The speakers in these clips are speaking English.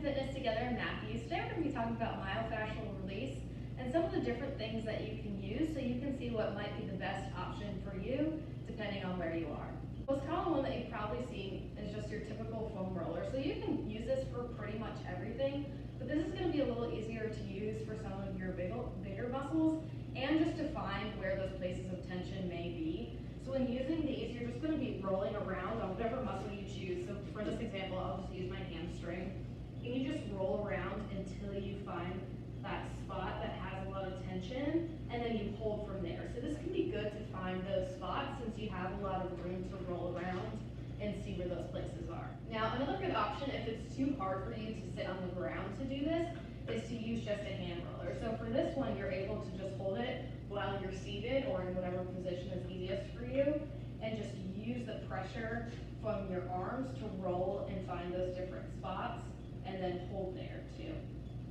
and Fitness together in Matthews. Today we're going to be talking about myofascial release and some of the different things that you can use so you can see what might be the best option for you depending on where you are. The most common one that you've probably seen is just your typical foam roller. So you can use this for pretty much everything, but this is going to be a little easier to use for some of your bigger muscles and just to find where those places of tension may be. So when using these, you're just going to be rolling around on whatever muscle you choose. So for this example, I'll just use my hamstring. And you just roll around until you find that spot that has a lot of tension, and then you hold from there. So this can be good to find those spots since you have a lot of room to roll around and see where those places are. Now, another good option if it's too hard for you to sit on the ground to do this is to use just a hand roller. So for this one, you're able to just hold it while you're seated or in whatever position is easiest for you, and just use the pressure from your arms to roll and find those different spots, and then hold there too.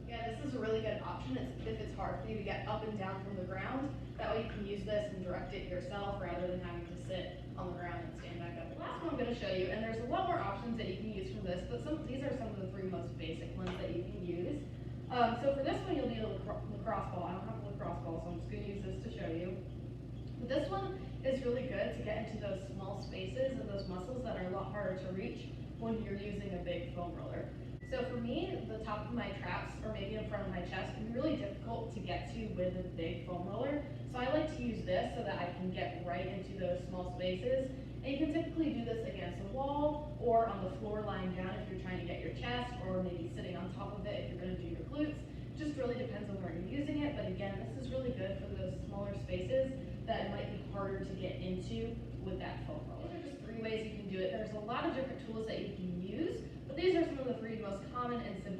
Yeah, this is a really good option if it's hard for you to get up and down from the ground. That way you can use this and direct it yourself rather than having to sit on the ground and stand back up. The last one I'm going to show you, and there's a lot more options that you can use from this, but these are some of the three most basic ones that you can use. So for this one, you'll need a lacrosse ball. I don't have a lacrosse ball, so I'm just going to use this to show you. But this one is really good to get into those small spaces and those muscles that are a lot harder to reach when you're using a big foam roller. So for me, the top of my traps, or maybe in front of my chest, can be really difficult to get to with a big foam roller. So I like to use this so that I can get right into those small spaces. And you can typically do this against a wall or on the floor lying down if you're trying to get your chest, or maybe sitting on top of it if you're going to do your glutes. It just really depends on where you're using it. But again, this is really good for those smaller spaces that might be harder to get into with that foam roller. Those are just three ways you can do it. There's a lot of different tools that you can use, but these are some of the three most common and simple